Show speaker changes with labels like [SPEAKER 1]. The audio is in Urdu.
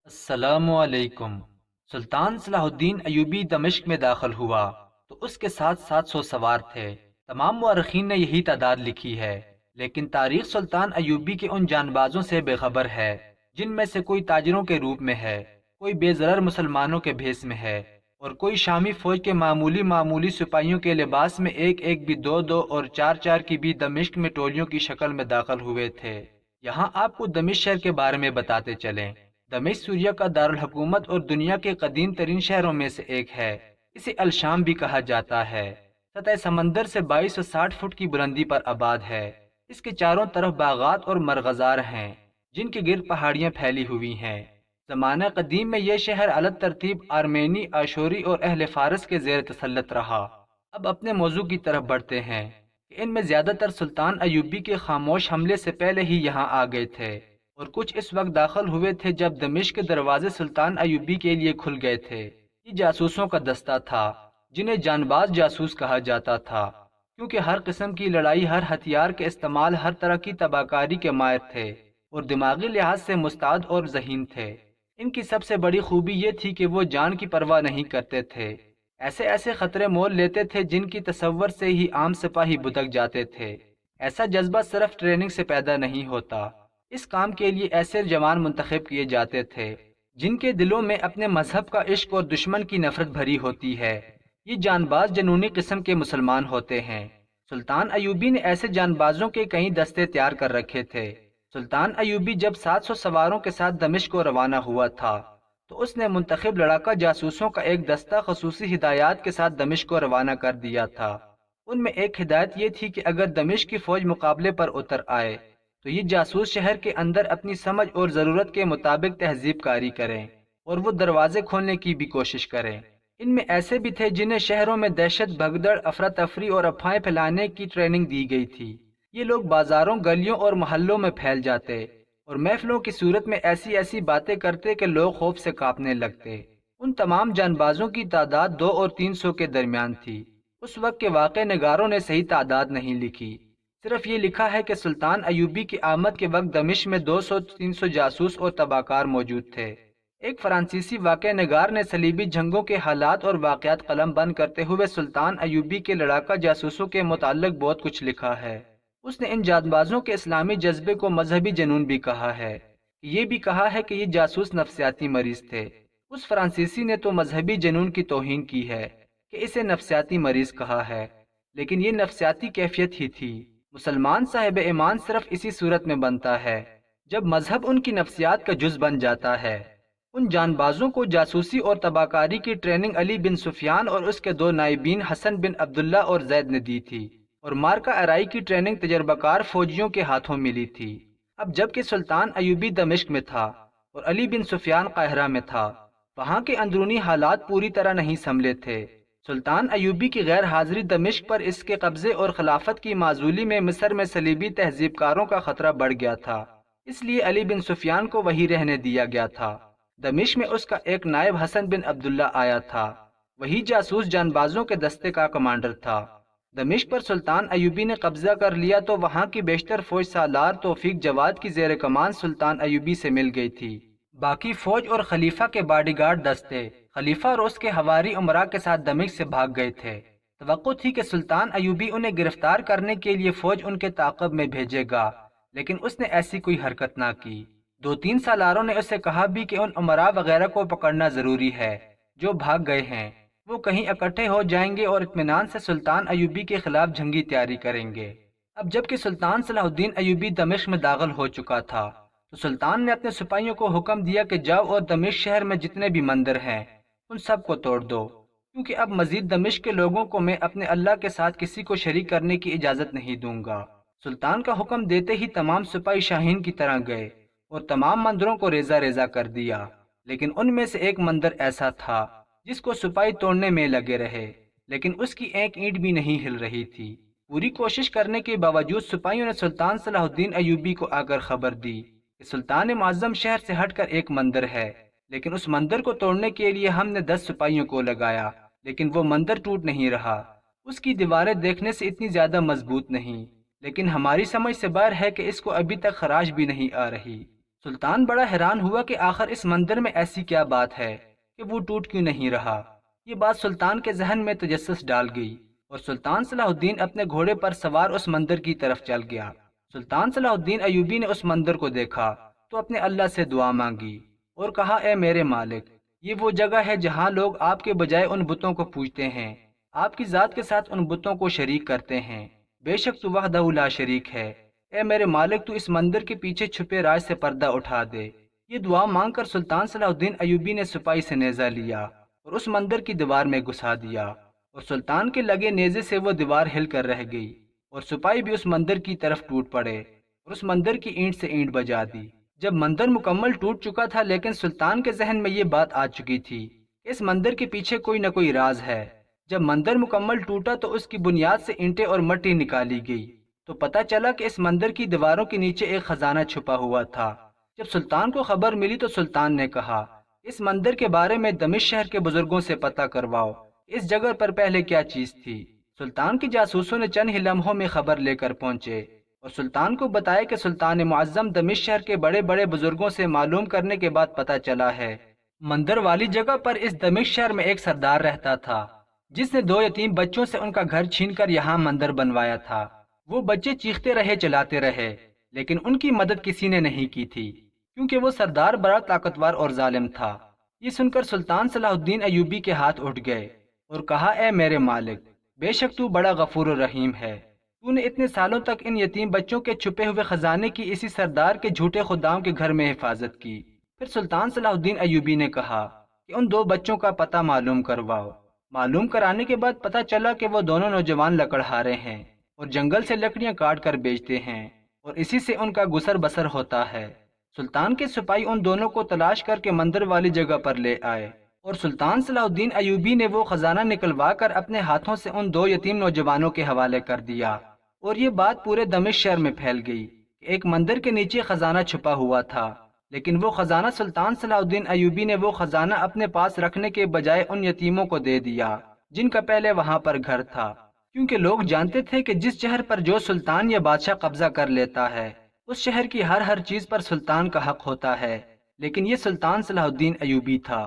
[SPEAKER 1] السلام علیکم۔ سلطان صلاح الدین ایوبی دمشق میں داخل ہوا تو اس کے ساتھ 700 سوار تھے۔ تمام مورخین نے یہی تعداد لکھی ہے، لیکن تاریخ سلطان ایوبی کے ان جانبازوں سے بے خبر ہے جن میں سے کوئی تاجروں کے روپ میں ہے، کوئی بے ضرر مسلمانوں کے بھیس میں ہے، اور کوئی شامی فوج کے معمولی سپاہیوں کے لباس میں ایک ایک بھی دو دو اور چار چار کی بھی دمشق میں ٹولیوں کی شکل میں داخل ہوئے تھے۔ یہاں آپ کو دمشق شہر کے بارے میں بتاتے چلیں۔ دمشق سوریہ کا دارالحکومت اور دنیا کے قدیم ترین شہروں میں سے ایک ہے۔ اسے الشام بھی کہا جاتا ہے۔ سطح سمندر سے 2260 فٹ کی بلندی پر آباد ہے۔ اس کے چاروں طرف باغات اور مرغزار ہیں جن کے گرد پہاڑیاں پھیلی ہوئی ہیں۔ زمانہ قدیم میں یہ شہر علت ترتیب آرمینی، آشوری اور اہل فارس کے زیر تسلط رہا۔ اب اپنے موضوع کی طرف بڑھتے ہیں کہ ان میں زیادہ تر سلطان ایوبی کے خاموش حملے سے پہلے ہی یہاں آ گئے تھے، اور کچھ اس وقت داخل ہوئے تھے جب دمشق کے دروازے سلطان ایوبی کے لیے کھل گئے تھے۔ یہ جاسوسوں کا دستہ تھا جنہیں جانباز جاسوس کہا جاتا تھا، کیونکہ ہر قسم کی لڑائی، ہر ہتھیار کے استعمال، ہر طرح کی تباہ کاری کے ماہر تھے اور دماغی لحاظ سے مستعد اور ذہین تھے۔ ان کی سب سے بڑی خوبی یہ تھی کہ وہ جان کی پرواہ نہیں کرتے تھے، ایسے خطرے مول لیتے تھے جن کی تصور سے ہی عام سپاہی بھٹک جاتے تھے۔ ایسا جذبہ صرف ٹریننگ سے پیدا نہیں ہوتا، اس کام کے لیے ایسے جوان منتخب کیے جاتے تھے جن کے دلوں میں اپنے مذہب کا عشق اور دشمن کی نفرت بھری ہوتی ہے۔ یہ جانباز جنونی قسم کے مسلمان ہوتے ہیں۔ سلطان ایوبی نے ایسے جانبازوں کے کئی دستے تیار کر رکھے تھے۔ سلطان ایوبی جب 700 سواروں کے ساتھ دمشق کو روانہ ہوا تھا تو اس نے منتخب لڑاکا جاسوسوں کا ایک دستہ خصوصی ہدایات کے ساتھ دمشق کو روانہ کر دیا تھا۔ ان میں ایک ہدایت یہ تھی کہ اگر دمشق کی فوج مقابلے پر اتر آئے تو یہ جاسوس شہر کے اندر اپنی سمجھ اور ضرورت کے مطابق تہذیب کاری کریں اور وہ دروازے کھولنے کی بھی کوشش کریں۔ ان میں ایسے بھی تھے جنہیں شہروں میں دہشت، بھگدڑ، افراتفری اور افواہیں پھیلانے کی ٹریننگ دی گئی تھی۔ یہ لوگ بازاروں، گلیوں اور محلوں میں پھیل جاتے اور محفلوں کی صورت میں ایسی باتیں کرتے کہ لوگ خوف سے کانپنے لگتے۔ ان تمام جانبازوں کی تعداد 200 اور 300 کے درمیان تھی۔ اس وقت کے واقع نگاروں نے صحیح تعداد نہیں لکھی، صرف یہ لکھا ہے کہ سلطان ایوبی کی آمد کے وقت دمشق میں 200-300 جاسوس اور تباکار موجود تھے۔ ایک فرانسیسی واقع نگار نے صلیبی جنگوں کے حالات اور واقعات قلم بند کرتے ہوئے سلطان ایوبی کے لڑاکا جاسوسوں کے متعلق بہت کچھ لکھا ہے۔ اس نے ان جانبازوں کے اسلامی جذبے کو مذہبی جنون بھی کہا ہے۔ یہ بھی کہا ہے کہ یہ جاسوس نفسیاتی مریض تھے۔ اس فرانسیسی نے تو مذہبی جنون کی توہین کی ہے کہ اسے نفسیاتی مریض کہا ہے، لیکن یہ نفسیاتی کیفیت ہی تھی۔ مسلمان صاحب ایمان صرف اسی صورت میں بنتا ہے جب مذہب ان کی نفسیات کا جز بن جاتا ہے۔ ان جانبازوں کو جاسوسی اور تباکاری کی ٹریننگ علی بن سفیان اور اس کے دو نائبین حسن بن عبداللہ اور زید نے دی تھی، اور مارکا ارائی کی ٹریننگ تجربہ کار فوجیوں کے ہاتھوں ملی تھی۔ اب جبکہ سلطان ایوبی دمشق میں تھا اور علی بن سفیان قاہرہ میں تھا، وہاں کے اندرونی حالات پوری طرح نہیں سنبھلے تھے۔ سلطان ایوبی کی غیر حاضری دمشق پر اس کے قبضے اور خلافت کی معزولی میں مصر میں صلیبی تہذیب کاروں کا خطرہ بڑھ گیا تھا، اس لیے علی بن سفیان کو وہی رہنے دیا گیا تھا۔ دمشق میں اس کا ایک نائب حسن بن عبداللہ آیا تھا، وہی جاسوس جانبازوں کے دستے کا کمانڈر تھا۔ دمشق پر سلطان ایوبی نے قبضہ کر لیا تو وہاں کی بیشتر فوج سالار توفیق جواد کی زیر کمان سلطان ایوبی سے مل گئی تھی۔ باقی فوج اور خلیفہ کے باڈی گارڈ دستے خلیفہ اور اس کے حواری امراء کے ساتھ دمشق سے بھاگ گئے تھے۔ توقع تھی کہ سلطان ایوبی انہیں گرفتار کرنے کے لیے فوج ان کے تعاقب میں بھیجے گا، لیکن اس نے ایسی کوئی حرکت نہ کی۔ 2-3 سالاروں نے اسے کہا بھی کہ ان امراء وغیرہ کو پکڑنا ضروری ہے جو بھاگ گئے ہیں، وہ کہیں اکٹھے ہو جائیں گے اور اطمینان سے سلطان ایوبی کے خلاف جنگی تیاری کریں گے۔ اب جب کہ سلطان صلاح الدین ایوبی دمشق میں داخل ہو چکا تھا تو سلطان نے اپنے سپاہیوں کو حکم دیا کہ جاؤ اور دمشق شہر میں جتنے بھی مندر ہیں ان سب کو توڑ دو، کیونکہ اب مزید دمشق کے لوگوں کو میں اپنے اللہ کے ساتھ کسی کو شریک کرنے کی اجازت نہیں دوں گا۔ سلطان کا حکم دیتے ہی تمام سپاہی شاہین کی طرح گئے اور تمام مندروں کو ریزہ ریزہ کر دیا، لیکن ان میں سے ایک مندر ایسا تھا جس کو سپاہی توڑنے میں لگے رہے، لیکن اس کی ایک اینٹ بھی نہیں ہل رہی تھی۔ پوری کوشش کرنے کے باوجود سپاہیوں نے سلطان صلاح الدین ایوبی کو آ کر خبر دی کہ سلطان معظم شہر سے ہٹ کر ایک مندر ہے، لیکن اس مندر کو توڑنے کے لیے ہم نے 10 سپاہیوں کو لگایا، لیکن وہ مندر ٹوٹ نہیں رہا۔ اس کی دیواریں دیکھنے سے اتنی زیادہ مضبوط نہیں، لیکن ہماری سمجھ سے باہر ہے کہ اس کو ابھی تک خراش بھی نہیں آ رہی۔ سلطان بڑا حیران ہوا کہ آخر اس مندر میں ایسی کیا بات ہے کہ وہ ٹوٹ کیوں نہیں رہا۔ یہ بات سلطان کے ذہن میں تجسس ڈال گئی اور سلطان صلاح الدین اپنے گھوڑے پر سوار اس مندر کی طرف چل گیا۔ سلطان صلاح الدین ایوبی نے اس مندر کو دیکھا تو اپنے اللہ سے دعا مانگی اور کہا، اے میرے مالک، یہ وہ جگہ ہے جہاں لوگ آپ کے بجائے ان بتوں کو پوجتے ہیں، آپ کی ذات کے ساتھ ان بتوں کو شریک کرتے ہیں، بے شک تو وحدہ لا شریک ہے۔ اے میرے مالک، تو اس مندر کے پیچھے چھپے راز سے پردہ اٹھا دے۔ یہ دعا مانگ کر سلطان صلاح الدین ایوبی نے سپاہی سے نیزہ لیا اور اس مندر کی دیوار میں گھسا دیا، اور سلطان کے لگے نیزے سے وہ دیوار ہل کر رہ گئی، اور سپاہی بھی اس مندر کی طرف ٹوٹ پڑے اور اس مندر کی اینٹ سے اینٹ بجا دی۔ جب مندر مکمل ٹوٹ چکا تھا، لیکن سلطان کے ذہن میں یہ بات آ چکی تھی کہ اس مندر کے پیچھے کوئی نہ کوئی راز ہے۔ جب مندر مکمل ٹوٹا تو اس کی بنیاد سے اینٹیں اور مٹی نکالی گئی تو پتہ چلا کہ اس مندر کی دیواروں کے نیچے ایک خزانہ چھپا ہوا تھا۔ جب سلطان کو خبر ملی تو سلطان نے کہا، اس مندر کے بارے میں دمشق شہر کے بزرگوں سے پتہ کرواؤ، اس جگہ پر پہلے کیا چیز تھی۔ سلطان کے جاسوسوں نے چند ہی لمحوں میں خبر لے کر پہنچے اور سلطان کو بتایا کہ سلطان معظم دمشق شہر کے بڑے بڑے بزرگوں سے معلوم کرنے کے بعد پتہ چلا ہے مندر والی جگہ پر اس دمشق شہر میں ایک سردار رہتا تھا جس نے 2 یتیم بچوں سے ان کا گھر چھین کر یہاں مندر بنوایا تھا۔ وہ بچے چیختے رہے، چلاتے رہے، لیکن ان کی مدد کسی نے نہیں کی تھی کیونکہ وہ سردار بڑا طاقتور اور ظالم تھا۔ یہ سن کر سلطان صلاح الدین ایوبی کے ہاتھ اٹھ گئے اور کہا، اے میرے مالک، بے شک تو بڑا غفور و رحیم ہے۔ تو نے اتنے سالوں تک ان یتیم بچوں کے چھپے ہوئے خزانے کی اسی سردار کے جھوٹے خداؤں کے گھر میں حفاظت کی۔ پھر سلطان صلاح الدین ایوبی نے کہا کہ ان 2 بچوں کا پتہ معلوم کرواؤ۔ معلوم کرانے کے بعد پتہ چلا کہ وہ دونوں نوجوان لکڑہارے ہیں اور جنگل سے لکڑیاں کاٹ کر بیچتے ہیں اور اسی سے ان کا گزر بسر ہوتا ہے۔ سلطان کے سپاہی ان دونوں کو تلاش کر کے مندر والی جگہ پر لے آئے اور سلطان صلاح الدین ایوبی نے وہ خزانہ نکلوا کر اپنے ہاتھوں سے ان 2 یتیم نوجوانوں کے حوالے کر دیا، اور یہ بات پورے دمشق شہر میں پھیل گئی کہ ایک مندر کے نیچے خزانہ چھپا ہوا تھا، لیکن وہ خزانہ سلطان صلاح الدین ایوبی نے وہ خزانہ اپنے پاس رکھنے کے بجائے ان یتیموں کو دے دیا جن کا پہلے وہاں پر گھر تھا، کیونکہ لوگ جانتے تھے کہ جس شہر پر جو سلطان یا بادشاہ قبضہ کر لیتا ہے اس شہر کی ہر چیز پر سلطان کا حق ہوتا ہے، لیکن یہ سلطان صلاح الدین ایوبی تھا۔